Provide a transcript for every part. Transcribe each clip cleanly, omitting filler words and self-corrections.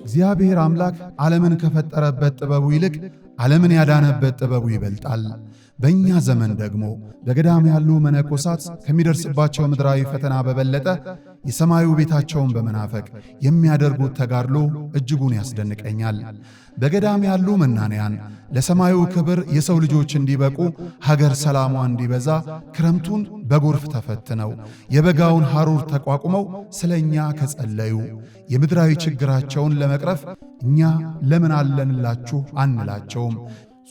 እግዚአብሔር አምላክ ዓለምን ከፈጠረበት ጥበቡ ይልቅ ዓለምን ያዳነበት ጥበቡ ይበልጣል። በእኛ ዘመን ደግሞ በገዳም ያሉ መነኮሳት ከሚደርስባቸው ምድራዊ ፈተና በበለጠ የሰማዩ ቤታቸውን በመናፈቅ የሚያደርጉት ተጋድሎ እጅጉን ያስደንቀኛል። በገዳም ያሉ መናንያን ለሰማዩ ክብር የሰው ልጆች እንዲበቁ ሀገር ሰላሟ እንዲበዛ ክረምቱን በጎርፍ ተፈትነው የበጋውን ሐሩር ተቋቁመው ስለኛ ከጸለዩ የምድራዊ ችግራቸውን ለመቅረፍ እኛ ለምን አለንላችሁ አንላቸውም።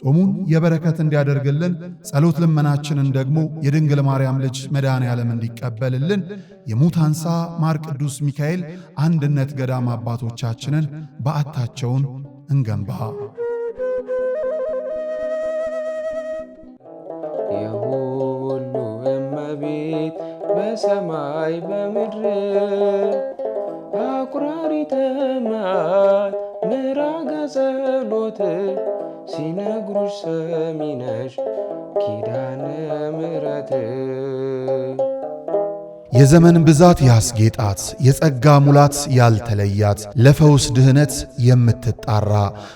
ጾሙን የበረከት እንዲያደርግልን ጸሎት ልመናችንን ደግሞ የድንግል ማርያም ልጅ መድኃኔ ዓለም እንዲቀበልልን የሙታንሳ ማር ቅዱስ ሚካኤል አንድነት ገዳም አባቶቻችንን በዓታቸውን እንገንባ። የሁሉ እመቤት በሰማይ በምድር አኩራሪተ ማይ ምራገ ጸሎት ሲነግሩሽ ሰሚነሽ ኪዳነ ምሕረት የዘመን ብዛት ያስጌጣት የጸጋ ሙላት ያልተለያት ለፈውስ ድህነት የምትጣራ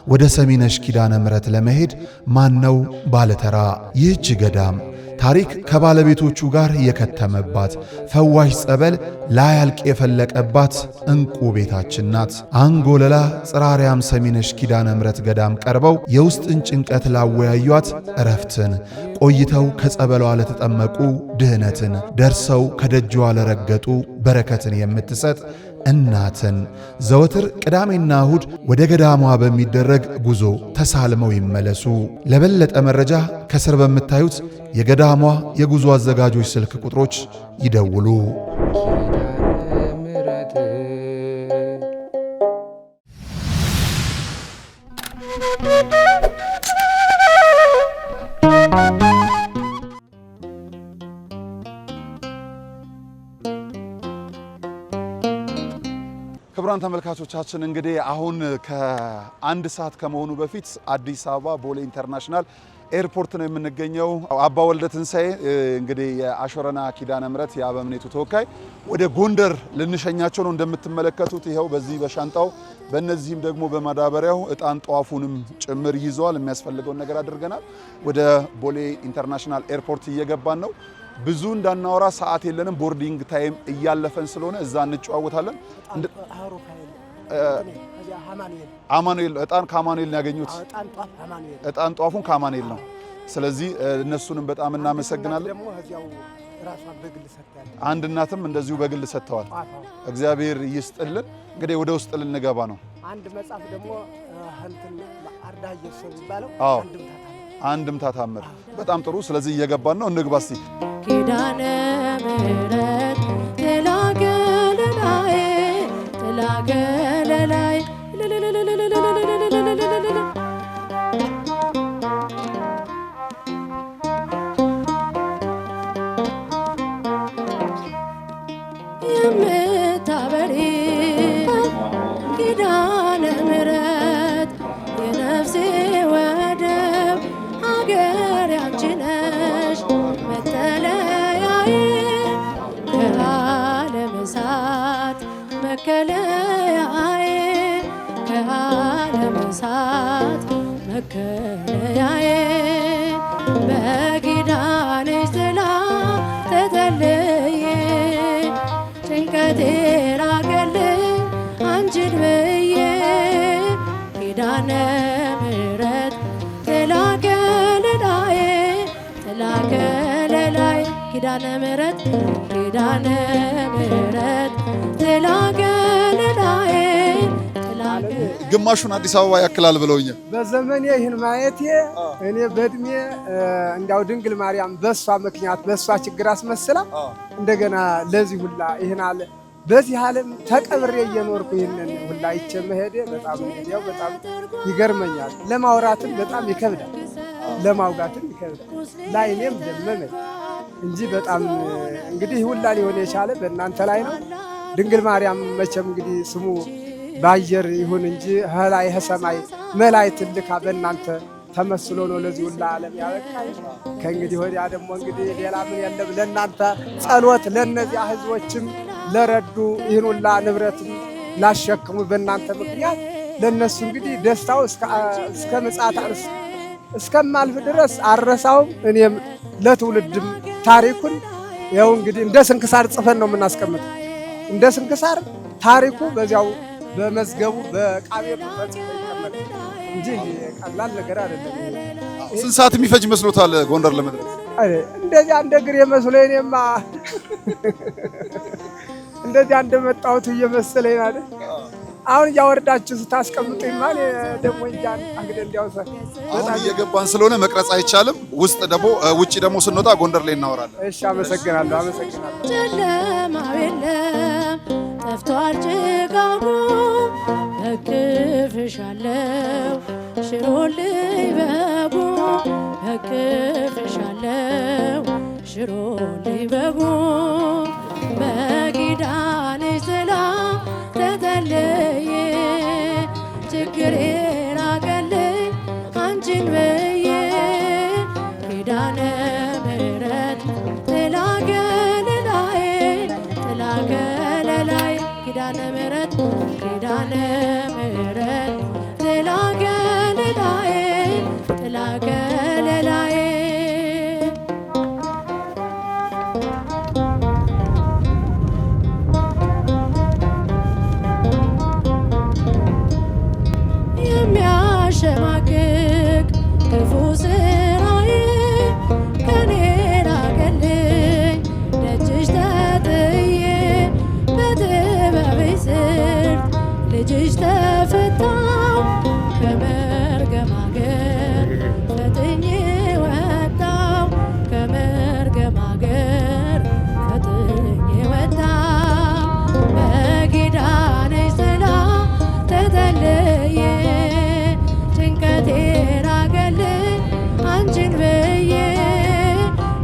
ወደ ሰሚነሽ ኪዳነ ምሕረት ለመሄድ ማነው ባለተራ? ይህች ገዳም ታሪክ ከባለቤቶቹ ጋር የከተመባት ፈዋሽ ጸበል ላያልቅ የፈለቀባት እንቁ ቤታችን ናት። አንጎለላ ጽራርያም ሰሚነሽ ኪዳነ ምሕረት ገዳም ቀርበው የውስጥን ጭንቀት ላወያዩት እረፍትን፣ ቆይተው ከጸበሏ ለተጠመቁ ድህነትን፣ ደርሰው ከደጇ ለረገጡ በረከትን የምትሰጥ እናትን ዘወትር ቅዳሜና እሁድ ወደ ገዳሟ በሚደረግ ጉዞ ተሳልመው ይመለሱ። ለበለጠ መረጃ ከስር በምታዩት የገዳሟ የጉዞ አዘጋጆች ስልክ ቁጥሮች ይደውሉ። ኪዳነ ምሕረት ክቡራን ተመልካቾቻችን እንግዲህ አሁን ከአንድ ሰዓት ከመሆኑ በፊት አዲስ አበባ ቦሌ ኢንተርናሽናል ኤርፖርት ነው የምንገኘው። አባ ወልደ ትንሳኤ እንግዲህ የአሾረና ኪዳነ ምሕረት የአበምኔቱ ተወካይ ወደ ጎንደር ልንሸኛቸው ነው። እንደምትመለከቱት ይኸው በዚህ በሻንጣው በእነዚህም ደግሞ በማዳበሪያው እጣን ጧፉንም ጭምር ይዘዋል። የሚያስፈልገውን ነገር አድርገናል። ወደ ቦሌ ኢንተርናሽናል ኤርፖርት እየገባን ነው። ብዙ እንዳናወራ ሰዓት የለንም። ቦርዲንግ ታይም እያለፈን ስለሆነ እዛ እንጨዋወታለን። አማኑኤል እጣን ከአማኑኤል ነው ያገኙት። እጣን ጧፉን ከአማኑኤል ነው። ስለዚህ እነሱንም በጣም እናመሰግናለን። አንድ እናትም እንደዚሁ በግል ሰጥተዋል። እግዚአብሔር ይስጥልን። እንግዲህ ወደ ውስጥ ልንገባ ነው። አንድ መጽሐፍ ደግሞ አርዳ ኢየሱስ ይባላል። አንድምታ ታምር። በጣም ጥሩ። ስለዚህ እየገባን ነው። እንግባ እስቲ። ኪዳነ ምሕረት ተላገለላይ ተላገለላይ የምታበሪ ኪዳነ ምሕረት የነፍሴ ወደብ ሀገር ያንቺ ነሽ መጠለያዬ ከዓለም እሳት መከለያዬ ከዓለም እሳት መከለያዬ በኪዳንሽ ጥላ ተጠልዬ ጭንቀቴን ራቀልኝ አንቺን ብዬ ኪዳነ ምሕረት ተላገለላይ ተላገለላይ ኪዳነ ምሕረት ኪዳነ ምሕረት ተላገለላይ ግማሹን አዲስ አበባ ያክላል ብለውኛል። በዘመኔ ይህን ማየቴ እኔ በእድሜ እንዳው ድንግል ማርያም በሷ ምክንያት በሷ ችግር አስመስላ እንደገና ለዚህ ሁላ ይህን አለ በዚህ ዓለም ተቀብሬ እየኖርኩ ይህንን ሁላ አይቼ መሄዴ በጣም ያው በጣም ይገርመኛል። ለማውራትም በጣም ይከብዳል፣ ለማውጋትም ይከብዳል። ላይኔም ደመመኝ እንጂ በጣም እንግዲህ ሁላ ሊሆን የቻለ በእናንተ ላይ ነው። ድንግል ማርያም መቼም እንግዲህ ስሙ ባየር ይሁን እንጂ ከላይ ከሰማይ መላእክት ልካ በእናንተ ተመስሎ ነው ለዚህ ሁሉ ዓለም ያበቃኝ። ከእንግዲህ ወዲያ ደግሞ እንግዲህ ሌላ ምን የለም። ለእናንተ ጸሎት፣ ለእነዚያ ህዝቦችም ለረዱ ይህን ሁላ ንብረትም ላሸክሙ በእናንተ ምክንያት ለእነሱ እንግዲህ ደስታው እስከ ምጽአት እስከማልፍ ድረስ አረሳውም። እኔም ለትውልድም ታሪኩን ያው እንግዲህ እንደ ስንክሳር ጽፈን ነው የምናስቀምጠው። እንደ ስንክሳር ታሪኩ በዚያው በመዝገቡ በቃቤቱ ተጽፎ ይቀመጥ እንጂ ቀላል ነገር አይደለም። ስንት ሰዓት የሚፈጅ መስሎታል ጎንደር ለመድረስ? እንደዚያ እንደ እግሬ መስሎኝ እኔማ እንደዚያ እንደመጣሁት እየመሰለኝ አይደል። አሁን እያወርዳችሁ ስታስቀምጡኝ ማን ደግሞ እንጃን እንግዲህ እንዲያው አሁን እየገባን ስለሆነ መቅረጽ አይቻልም። ውጪ ደግሞ ስንወጣ ጎንደር ላይ እናወራለን። እሺ፣ አመሰግናለሁ። ጨለማው የለም ጠፍቷል ጭጋጉ እቅፍሻለሁ ሽሮልኝ በጉ እቅፍሻለሁ ሽሮልኝ በጉ በኪዳንሽ ጥላ ተጠልዬ ችግሬን አቀልኝ አንቺን ብዬ ኪዳነ ምሕረት ጥላ ከለላዬ ጥላ ከለላዬ ኪዳነ ምሕረት ኪዳነ ምሕረት ጥላ ከለላዬ ጥላ ከለላዬ የሚያሸማቅቅ ክፉ ስራዬ ከኔ ራቀልኝ ደጅሽ ተጥዬ በጥበብሽ ስር ልጅሽ ተፈታው ከመርገም አገር ፈጥኜ ወጣው ከመርገም አገር ፈጥኜ ወጣው በኪዳንሽ ጥላ ተጠልዬ ጭንቀቴን አቀልኝ አንቺን ብዬ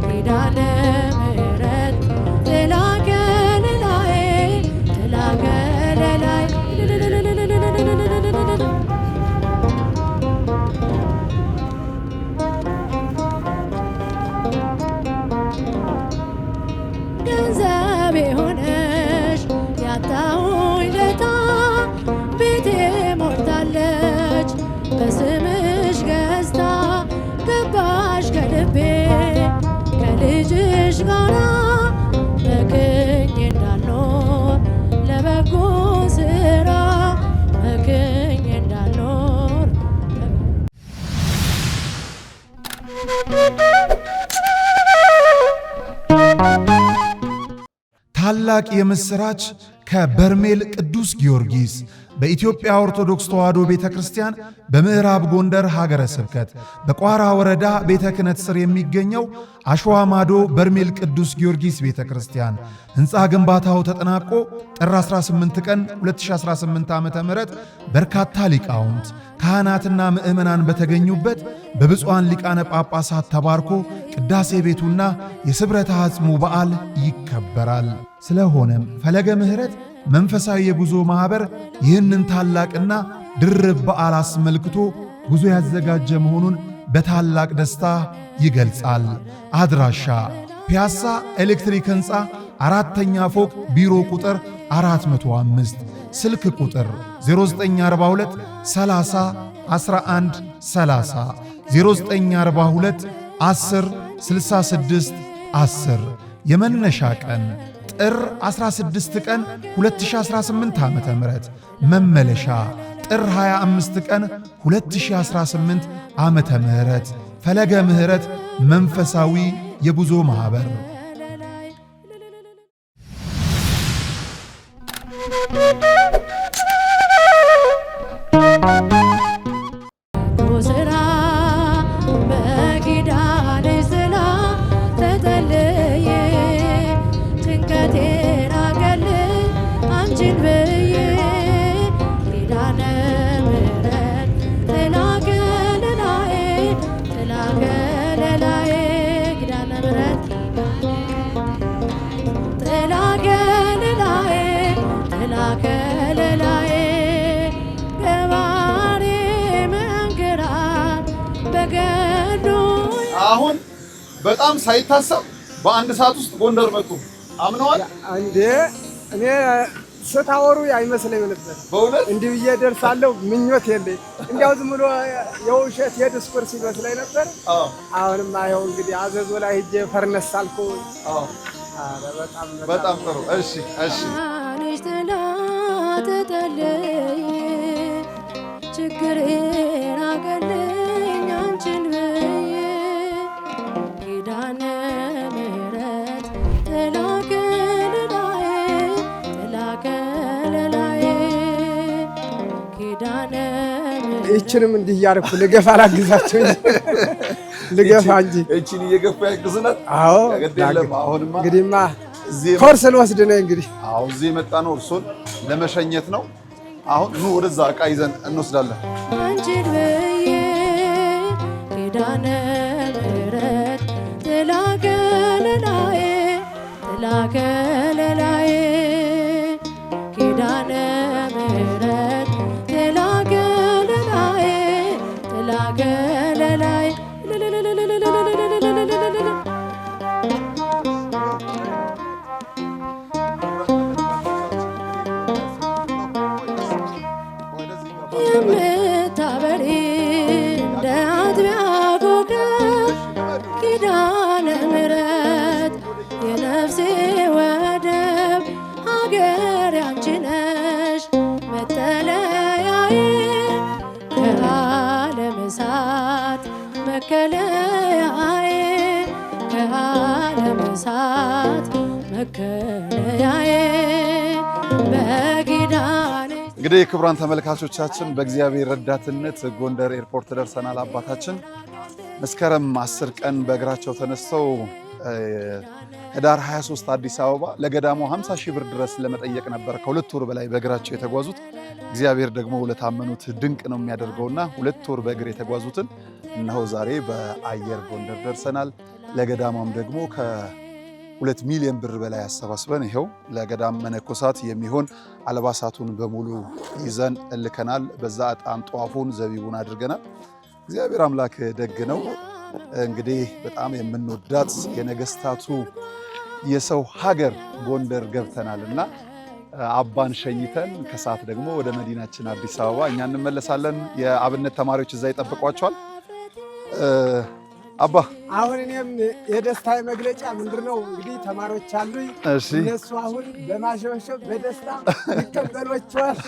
ኪዳነ ምሕረት ጥላ ከለላዬ ጥላ ከለላዬ ገንዘቤ ሆነሽ ያጣሁኝ ለታ ቤቴ ሞልታለች በስምሽ ገዝታ ገባሽ ከልቤ ከልጅሽ ጋራ መክኜ እንዳልኖር ለበጎ ስራ መክኜ እንዳልኖር ታላቅ የምስራች ከበርሜል ቅዱስ ጊዮርጊስ በኢትዮጵያ ኦርቶዶክስ ተዋሕዶ ቤተ ክርስቲያን በምዕራብ ጎንደር ሀገረ ስብከት በቋራ ወረዳ ቤተ ክህነት ስር የሚገኘው አሸዋ ማዶ በርሜል ቅዱስ ጊዮርጊስ ቤተ ክርስቲያን ሕንፃ ግንባታው ተጠናቆ ጥር 18 ቀን 2018 ዓ.ም በርካታ ሊቃውንት ካህናትና ምዕመናን በተገኙበት በብፁዓን ሊቃነ ጳጳሳት ተባርኮ ቅዳሴ ቤቱና የስብረተ አጽሙ በዓል ይከበራል። ስለሆነም ፈለገ ምሕረት መንፈሳዊ የጉዞ ማኅበር ይህንን ታላቅና ድርብ በዓል አስመልክቶ ጉዞ ያዘጋጀ መሆኑን በታላቅ ደስታ ይገልጻል። አድራሻ ፒያሳ ኤሌክትሪክ ሕንፃ 4ኛ ፎቅ ቢሮ ቁጥር 405 ስልክ ቁጥር 0942 30 11 30 0942 10 66 10 የመነሻ ቀን ጥር 16 ቀን 2018 ዓ.ም መመለሻ ጥር 25 ቀን 2018 ዓመተ ምህረት ፈለገ ምሕረት መንፈሳዊ የጉዞ ማኅበር ስራ በኪዳንሽ ጥላ ተጠልዬ ጭንቀቴን አቀልኝ አንቺን ብዬ ኪዳነ ምሕረት ጥላ ከለላዬ ጥላ ከለላዬ ኪዳነ ምሕረት ጥላ ከለላዬ ጥላ ከለላዬ ገባሬ መንክራት አሁን በጣም ሳይታሰብ በአንድ ሰዓት ውስጥ ጎንደር መጡ። አምነዋል እንዴ? እኔ ስታወሩ አይመስለኝም ነበር በእውነት እንዲህ ብዬ ደርሳለሁ ምኞት የለኝ። እንዲያው ዝም ብሎ የውሸት የዲስኩርስ ይመስለኝ ነበር። አሁንማ ይኸው እንግዲህ አዘዞ ላይ ሂጄ ፈርነስ አልኩ። በጣም ጥሩ። እሺ ችግሬን አቀለኝ አንቺን ብዬ ኪዳነ ምሕረት ጥላ ከለላዬ ኪዳነ ምሕረት። ይችንም እንዲህ እያደረኩ ልገፋ ላግዛቸው ልገፋ እንጂ እቺን እየገፋ ያግዝናል። አዎ አሁንማ እንግዲህማ ኮርስ ልወስድ ነው እንግዲህ። አዎ እዚህ የመጣ ነው እርሶን ለመሸኘት ነው። አሁን ኑ ወደዛ ዕቃ ይዘን እንወስዳለን። አንቺን ብዬ ኪዳነ ምሕረት ጥላ ከለላዬ ኪዳነ ምሕረት ጥላ ከለላዬ የምታበሪ እንደ አጥቢያ ኮከብ ኪዳነ ምሕረት የነፍሴ ወደብ ሀገር ያንቺ ነሽ መጠለያዬ ከዓለም እሳት መከለያዬ ከዓለም እሳት መከለያዬ በኪዳኔ። እንግዲህ ክቡራን ተመልካቾቻችን በእግዚአብሔር ረዳትነት ጎንደር ኤርፖርት ደርሰናል። አባታችን መስከረም 10 ቀን በእግራቸው ተነስተው ህዳር 23 አዲስ አበባ ለገዳሙ 50 ሺህ ብር ድረስ ለመጠየቅ ነበር ከ2 ወር በላይ በእግራቸው የተጓዙት። እግዚአብሔር ደግሞ ለታመኑት ድንቅ ነው የሚያደርገውና 2 ወር በእግር የተጓዙትን እነሆ ዛሬ በአየር ጎንደር ደርሰናል። ለገዳማም ደግሞ ከ2 ሚሊዮን ብር በላይ አሰባስበን ይኸው ለገዳም መነኮሳት የሚሆን አልባሳቱን በሙሉ ይዘን እልከናል። በዛ ዕጣን ጧፉን ዘቢቡን አድርገናል። እግዚአብሔር አምላክ ደግ ነው። እንግዲህ በጣም የምንወዳት የነገስታቱ የሰው ሀገር ጎንደር ገብተናል እና አባን ሸኝተን ከሰዓት ደግሞ ወደ መዲናችን አዲስ አበባ እኛ እንመለሳለን። የአብነት ተማሪዎች እዛ ይጠብቋቸዋል። አባ አሁን እኔም የደስታ መግለጫ ምንድነው እንግዲህ ተማሪዎች አሉኝ። እነሱ አሁን በማሸበሸብ በደስታ ይቀበሏቸዋል።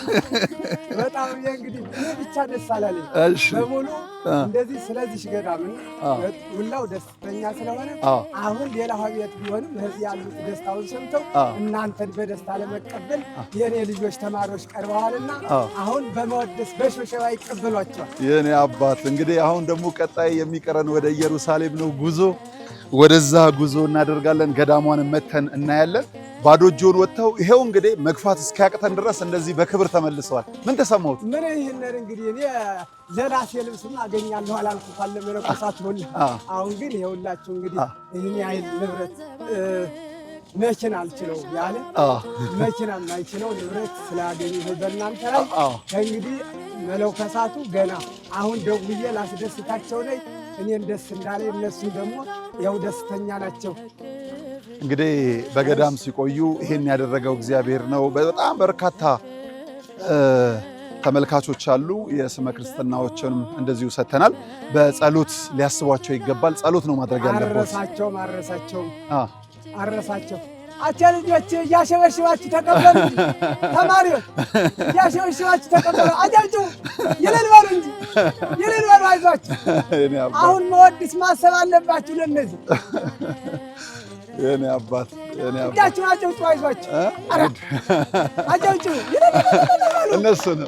በጣም እንግዲህ እኔ ብቻ ደስ አላለኝ በሙሉ እንደዚህ። ስለዚህ ገዳም ሁላው ደስተኛ ስለሆነ አሁን ሌላ ቤት ቢሆንም እዚህ ያሉት ደስታውን ሰምተው እናንተን በደስታ ለመቀበል የኔ ልጆች ተማሪዎች ቀርበዋልና አሁን በመወደስ በሽብሸባ ይቀበሏቸዋል። የኔ አባት እንግዲህ አሁን ደግሞ ቀጣይ የሚቀረን ወደ ኢየሩሳሌም ነው ጉዞ። ወደዛ ጉዞ እናደርጋለን። ገዳሟን መተን እናያለን። ባዶ እጆን ወጥተው ይሄው እንግዲህ መግፋት እስኪያቅተን ድረስ እንደዚህ በክብር ተመልሰዋል። ምን ተሰማሁት? ምን ይሄንን እንግዲህ እኔ ለራሴ ልብስም አገኛለሁ አላልኩ ካለ መነኮሳት ሁሉ። አሁን ግን ይሄውላችሁ እንግዲህ ይሄን ያህል ንብረት መኪና አልችለው ያለ መኪና የማይችለው ንብረት ስላገኘ በእናንተ ላይ እንግዲህ መነኮሳቱ ገና አሁን ደውዬ ላስደስታቸው ነኝ። እኔን ደስ እንዳለ እነሱም ደግሞ ያው ደስተኛ ናቸው። እንግዲህ በገዳም ሲቆዩ ይሄን ያደረገው እግዚአብሔር ነው። በጣም በርካታ ተመልካቾች አሉ። የስመ ክርስትናዎችንም እንደዚሁ ሰተናል። በጸሎት ሊያስቧቸው ይገባል። ጸሎት ነው ማድረግ ያለበት። አረሳቸው አቻ ልጆች እያሸበሽባችሁ ተቀበሉ። ተማሪዎች እያሸበሽባችሁ ተቀበሉ። አጃጁ ይልል በሉ እንጂ ይልል በሉ። አይዟችሁ አሁን መወድስ ማሰብ አለባችሁ ለነዚህ የኔ አባት እጃችሁን አጨብጭቡ። አይዟችሁ አጨብጭቡ። እነሱን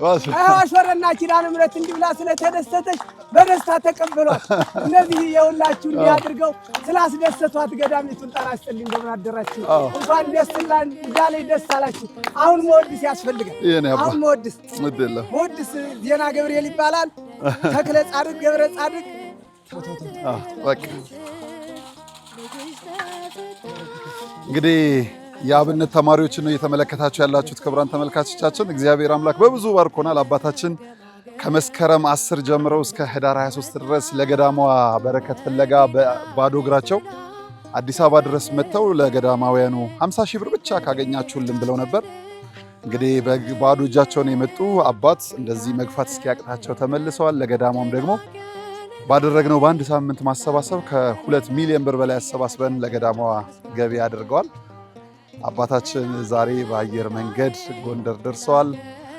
አሽወረና ኪዳነ ምሕረት እንዲህ ብላ ስለተደሰተች በደስታ ተቀበሏት። እነዚህ የሁላችሁ እንዲህ አድርገው ስላስደሰቷት ገዳሚቱን ጤና ይስጥልኝ። እንደምን አደራችሁ? እንኳን ደስ እንዳለኝ ደስ አላችሁ። አሁን መወድስ ያስፈልጋል። አሁን መወድስ ዜና ገብርኤል ይባላል። ተክለ ጻድቅ ገብረ ጻድቅ በቃ እንግዲህ የአብነት ተማሪዎችን ነው እየተመለከታችሁ ያላችሁት ክቡራን ተመልካቾቻችን። እግዚአብሔር አምላክ በብዙ ባርኮናል። አባታችን ከመስከረም 10 ጀምረው እስከ ህዳር 23 ድረስ ለገዳሟ በረከት ፍለጋ ባዶ እግራቸው አዲስ አበባ ድረስ መጥተው ለገዳማውያኑ 50 ሺህ ብር ብቻ ካገኛችሁልን ብለው ነበር። እንግዲህ ባዶ እጃቸውን የመጡ አባት እንደዚህ መግፋት እስኪያቅታቸው ተመልሰዋል። ለገዳሟም ደግሞ ባደረግነው በአንድ ሳምንት ማሰባሰብ ከ2 ሚሊዮን ብር በላይ አሰባስበን ለገዳሟ ገቢ አድርገዋል። አባታችን ዛሬ በአየር መንገድ ጎንደር ደርሰዋል።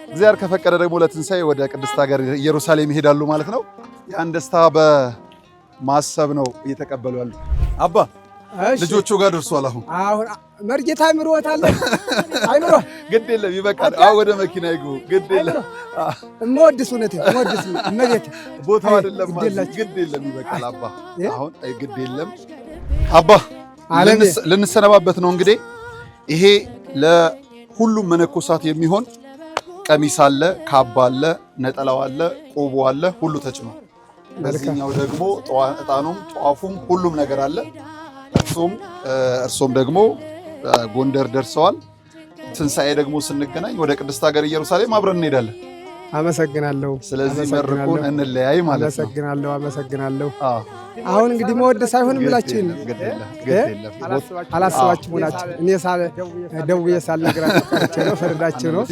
እግዚአብሔር ከፈቀደ ደግሞ ለትንሣኤ ወደ ቅድስት ሀገር ኢየሩሳሌም ይሄዳሉ ማለት ነው። ያን ደስታ በማሰብ ነው እየተቀበሉ ያሉ። አባ ልጆቹ ጋር ደርሷል። አሁን መርጌታ አይምሮታል። አይምሮ ግድ የለም ይበቃል። ወደ መኪና ይግቡ። ግድ የለም እምወድስ እውነት እምወድስ እመቤት ቦታው አይደለም ማለት ግድ የለም ይበቃል። አባ አሁን ግድ የለም አባ ልንሰነባበት ነው እንግዲህ። ይሄ ለሁሉም መነኮሳት የሚሆን ቀሚስ አለ፣ ካባ አለ፣ ነጠላው አለ፣ ቆቦ አለ፣ ሁሉ ተጭኖ በዚህኛው ደግሞ ዕጣኑም ጧፉም ሁሉም ነገር አለ። እርሶም ደግሞ ጎንደር ደርሰዋል። ትንሣኤ ደግሞ ስንገናኝ ወደ ቅድስት ሀገር ኢየሩሳሌም አብረን እንሄዳለን። አመሰግናለሁ። ስለዚህ መርቁን እንለያይ ማለት ነው። አመሰግናለሁ። አሁን እንግዲህ መወደስ አይሆንም ብላችሁ አላስባችሁ ሆናችሁ እኔ ደውዬ ሳልነግራችሁ ቀርቼ ነው። ፈርዳችሁ ነው።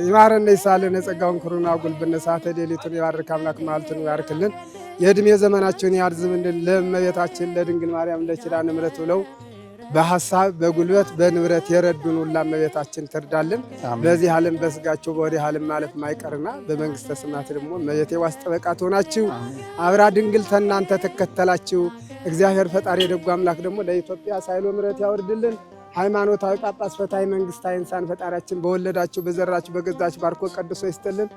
ይማረን ይሳለን የጸጋውን ክሩና ጉልብነ ሰዓተ ሌሊቱን ይባርክ አምላክ መዓልቱን ይባርክልን። የዕድሜ ዘመናቸውን ያርዝምልን። ለእመቤታችን ለድንግል ማርያም ለኪዳነ ምሕረት ብለው በሐሳብ በጉልበት በንብረት የረዱን ሁላ እመቤታችን ትርዳልን። በዚህ ዓለም በስጋቸው በወዲህ ዓለም ማለፍ ማይቀርና በመንግስተ ሰማያት ደግሞ እመቤቴ ዋስ ጠበቃ ትሆናችሁ። አብራ ድንግል ተናንተ ተከተላችሁ። እግዚአብሔር ፈጣሪ የደጉ አምላክ ደግሞ ለኢትዮጵያ ሳይሎ ምሕረት ያወርድልን። ሃይማኖታዊ ጳጳስ ፈታይ መንግስታዊ እንሳን ፈጣሪያችን በወለዳችሁ በዘራችሁ በገዛችሁ ባርኮ ቀድሶ ይስጥልን።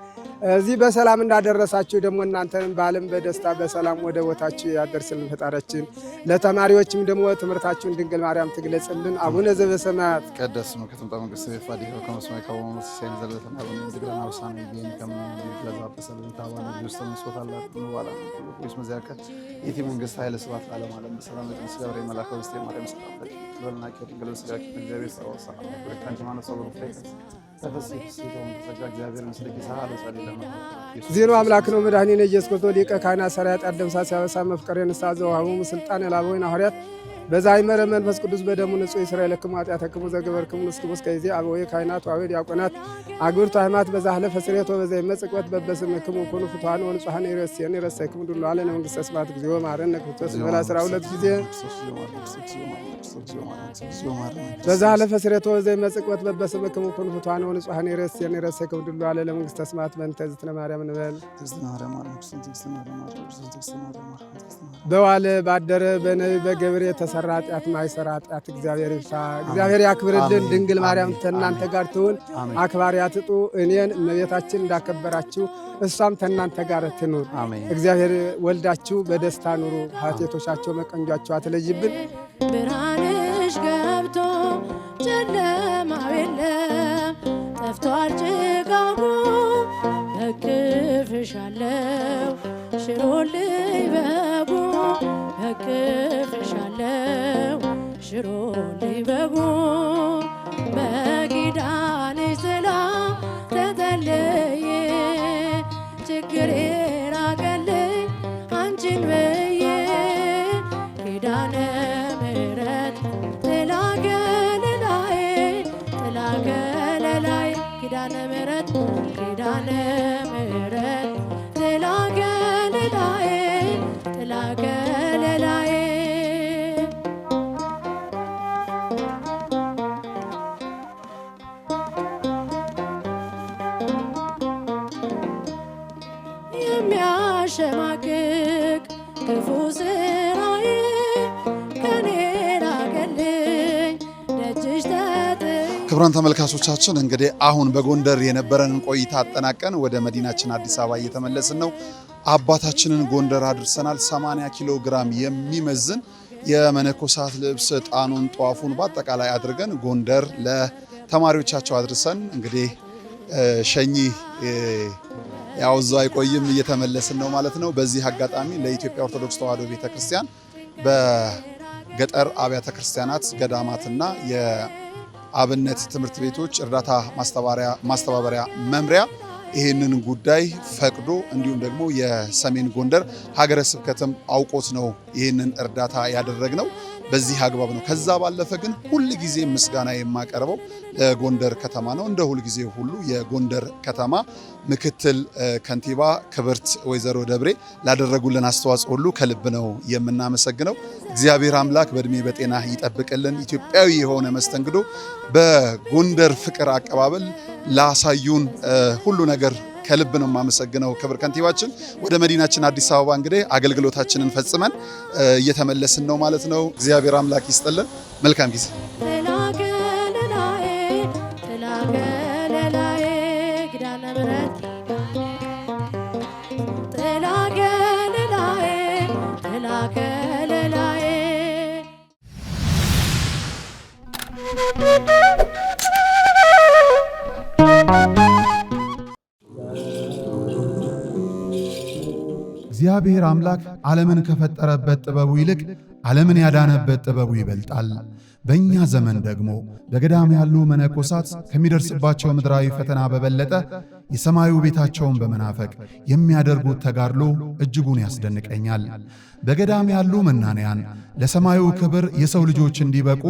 እዚህ በሰላም እንዳደረሳችሁ ደግሞ እናንተንም በዓለም በደስታ በሰላም ወደ ቦታችሁ ያደርስልን ፈጣሪያችን። ለተማሪዎችም ደግሞ ትምህርታችሁን ድንግል ማርያም ትግለጽልን። አቡነ ዘበሰማያት ይትቀደስ ስምከ ወትምጻእ መንግሥትከ ወይትፈጸም ፈቃድከ በከመ በሰማይ ከማሁ በምድር ሲሳየነ ዘለለዕለትነ ሀበነ ወኅድግ ለነ ኢቲ መንግሥት ኃይለ ስብሐት ለዓለመ ዓለም በሰላም ቅዱስ ገብርኤል መልአከ ውስጥ የማርያም ሰላም ለልናኪ ድንግል ስጋኪ እግዚአብሔር ሰው ሰላም ወለካንቺ ማነው ሰው ዜሮ አምላክ ነው መድኃኒነ ኢየሱስ ክርስቶስ ሊቀ ካህናት ሠራያ ኃጢአት ደምሳሌ ሲያበሳ መፍቀሬ ንስሐ ዘወሀቦሙ ስልጣን የላበወይን ሐዋርያት በዛ ይመረ መንፈስ ቅዱስ በደሙ ንጹሕ እስራኤል ለክሙ ኃጢአተክሙ ዘገበርክሙ ንስክሙ እስከ ጊዜ አበዌ ካህናት ዋዌ ዲያቆናት አግብርቱ ሃይማኖት በዛ ሐለፈ ስርየት ወበዛ ይመጽቆት በበስምክሙ ኩኑ ፍቱሐን ወንጹሐን ይረስየን ይረሰክሙ ዱላ አለ መንግሥተ ሰማያት ጊዜው ማረነ ክርስቶስ በላ 12 ጊዜ በዛ ሐለፈ ስርየት ወበዛ ይመጽቆት በበስምክሙ ኩኑ ፍቱሐን ወንጹሐን ይረስየን ይረሰክሙ ዱላ አለ መንግሥተ ሰማያት በእንተ እግዝእትነ ማርያም እንበል። በዋለ ባደረ በነቢይ በገብርኤል የተሰራ ኃጢአት ማይሰራ ኃጢአት እግዚአብሔር ይፍታ። እግዚአብሔር ያክብርልን። ድንግል ማርያም ከእናንተ ጋር ትሁን። አክባሪ አትጡ። እኔን እመቤታችን እንዳከበራችሁ እሷም ከእናንተ ጋር ትኑር። እግዚአብሔር ወልዳችሁ በደስታ ኑሩ። ኃጢአቶቻቸው መቀንጃቸው አትለይብን። ብርሃንሽ ገብቶ ጨለማው የለም ጠፍቷል ጭጋጉ በክፍሻለው ሽሮልኝ በጉ በክፍሻለው ሽሮልኝ በጉ በኪዳንሽ ጥላ ተጠልዬ ችግሬ ራቀልኝ አንቺን ብዬ ኪዳነ ምሕረት ጥላ ከለላዬ ጥላ ከለላዬ ኪዳነ ምሕረት ኪዳነ ምሕረት ጥላ ከለላዬ ጥላ ከለላዬ የሚያሸማቅቅ ክፉ ስራዬ ከኔ ራቀልኝ ደጅሽ ተጥዬ። ክቡራን ተመልካቾቻችን እንግዲህ አሁን በጎንደር የነበረንን ቆይታ አጠናቀን ወደ መዲናችን አዲስ አበባ እየተመለስን ነው። አባታችንን ጎንደር አድርሰናል። 80 ኪሎ ግራም የሚመዝን የመነኮሳት ልብስ፣ ዕጣኑን፣ ጧፉን በአጠቃላይ አድርገን ጎንደር ለተማሪዎቻቸው አድርሰን እንግዲህ ሸኚ ያው እዛው አይቆይም እየተመለስን ነው ማለት ነው። በዚህ አጋጣሚ ለኢትዮጵያ ኦርቶዶክስ ተዋሕዶ ቤተክርስቲያን በገጠር አብያተ ክርስቲያናት ገዳማትና የአብነት ትምህርት ቤቶች እርዳታ ማስተባበሪያ መምሪያ ይህንን ጉዳይ ፈቅዶ እንዲሁም ደግሞ የሰሜን ጎንደር ሀገረ ስብከትም አውቆት ነው ይህንን እርዳታ ያደረግነው። በዚህ አግባብ ነው። ከዛ ባለፈ ግን ሁል ጊዜ ምስጋና የማቀርበው ለጎንደር ከተማ ነው። እንደ ሁል ጊዜ ሁሉ የጎንደር ከተማ ምክትል ከንቲባ ክብርት ወይዘሮ ደብሬ ላደረጉልን አስተዋጽኦ ሁሉ ከልብ ነው የምናመሰግነው። እግዚአብሔር አምላክ በእድሜ በጤና ይጠብቅልን። ኢትዮጵያዊ የሆነ መስተንግዶ በጎንደር ፍቅር አቀባበል ላሳዩን ሁሉ ነገር ከልብ ነው የማመሰግነው ክብር ከንቲባችን። ወደ መዲናችን አዲስ አበባ እንግዲህ አገልግሎታችንን ፈጽመን እየተመለስን ነው ማለት ነው። እግዚአብሔር አምላክ ይስጥልን። መልካም ጊዜ። እግዚአብሔር አምላክ ዓለምን ከፈጠረበት ጥበቡ ይልቅ ዓለምን ያዳነበት ጥበቡ ይበልጣል። በእኛ ዘመን ደግሞ በገዳም ያሉ መነኮሳት ከሚደርስባቸው ምድራዊ ፈተና በበለጠ የሰማዩ ቤታቸውን በመናፈቅ የሚያደርጉት ተጋድሎ እጅጉን ያስደንቀኛል። በገዳም ያሉ መናንያን ለሰማዩ ክብር የሰው ልጆች እንዲበቁ፣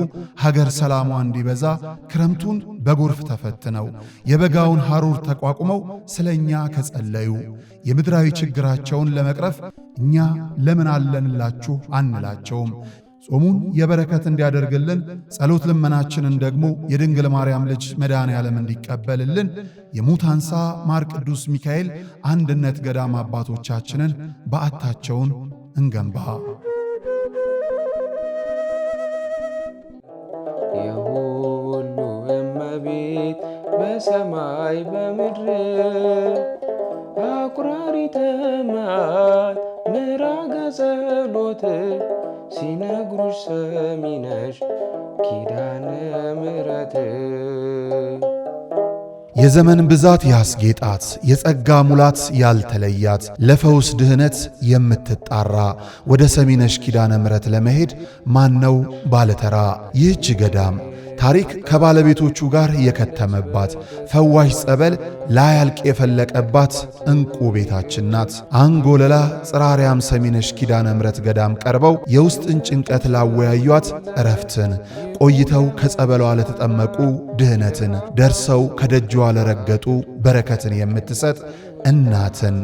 ሀገር ሰላሟ እንዲበዛ ክረምቱን በጎርፍ ተፈትነው የበጋውን ሐሩር ተቋቁመው ስለኛ ከጸለዩ የምድራዊ ችግራቸውን ለመቅረፍ እኛ ለምን አለንላችሁ አንላቸውም። ጾሙን የበረከት እንዲያደርግልን ጸሎት ልመናችንን ደግሞ የድንግል ማርያም ልጅ መድኃኔ ዓለም እንዲቀበልልን የሙታንሳ ማር ቅዱስ ሚካኤል አንድነት ገዳም አባቶቻችንን በዓታቸውን እንገንባ። የሁሉ እመቤት በሰማይ በምድር አቁራሪተ መዓት ምራገ ጸሎት ሲነግሩሽ ሰሚነሽ ኪዳነ ምሕረት። የዘመን ብዛት ያስጌጣት የጸጋ ሙላት ያልተለያት ለፈውስ ድህነት የምትጣራ ወደ ሰሚነሽ ኪዳነ ምሕረት ለመሄድ ማነው ባለተራ? ይህች ገዳም ታሪክ ከባለቤቶቹ ጋር የከተመባት ፈዋሽ ጸበል ላያልቅ የፈለቀባት እንቁ ቤታችን ናት። አንጎለላ ጽራርያም ሰሚነሽ ኪዳነ ምሕረት ገዳም ቀርበው የውስጥን ጭንቀት ላወያዩት እረፍትን፣ ቆይተው ከጸበሏ ለተጠመቁ ድህነትን፣ ደርሰው ከደጇ ለረገጡ በረከትን የምትሰጥ እናትን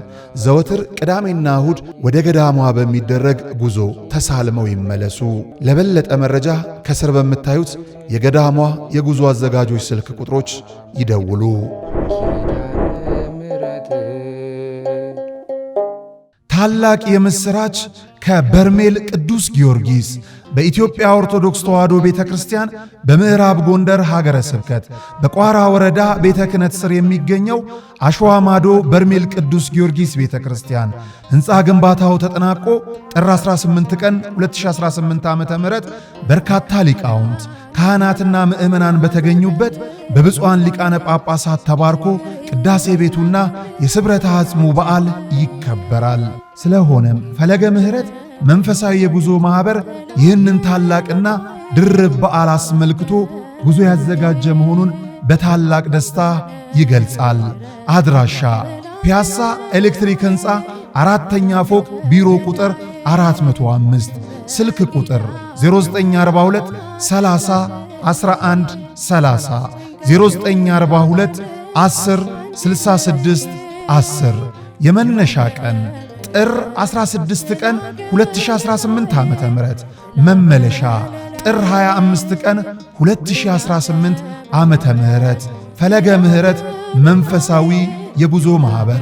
ዘወትር ቅዳሜና እሁድ ወደ ገዳሟ በሚደረግ ጉዞ ተሳልመው ይመለሱ። ለበለጠ መረጃ ከስር በምታዩት የገዳሟ የጉዞ አዘጋጆች ስልክ ቁጥሮች ይደውሉ። ታላቅ የምስራች ከበርሜል ቅዱስ ጊዮርጊስ በኢትዮጵያ ኦርቶዶክስ ተዋሕዶ ቤተ ክርስቲያን በምዕራብ ጎንደር ሀገረ ስብከት በቋራ ወረዳ ቤተ ክህነት ስር የሚገኘው አሸዋ ማዶ በርሜል ቅዱስ ጊዮርጊስ ቤተ ክርስቲያን ሕንፃ ግንባታው ተጠናቆ ጥር 18 ቀን 2018 ዓ.ም በርካታ ሊቃውንት ካህናትና ምዕመናን በተገኙበት በብፁዓን ሊቃነ ጳጳሳት ተባርኮ ቅዳሴ ቤቱና የስብረተ አጽሙ በዓል ይከበራል። ስለሆነም ፈለገ ምሕረት መንፈሳዊ የጉዞ ማኅበር ይህንን ታላቅና ድርብ በዓል አስመልክቶ ጉዞ ያዘጋጀ መሆኑን በታላቅ ደስታ ይገልጻል። አድራሻ ፒያሳ ኤሌክትሪክ ሕንፃ አራተኛ ፎቅ ቢሮ ቁጥር 405 ስልክ ቁጥር 0942 30 11 30 0942 10 66 10 የመነሻ ቀን ጥር 16 ቀን 2018 ዓ.ም መመለሻ ጥር 25 ቀን 2018 ዓመተ ምህረት ፈለገ ምሕረት መንፈሳዊ የጉዞ ማኅበር።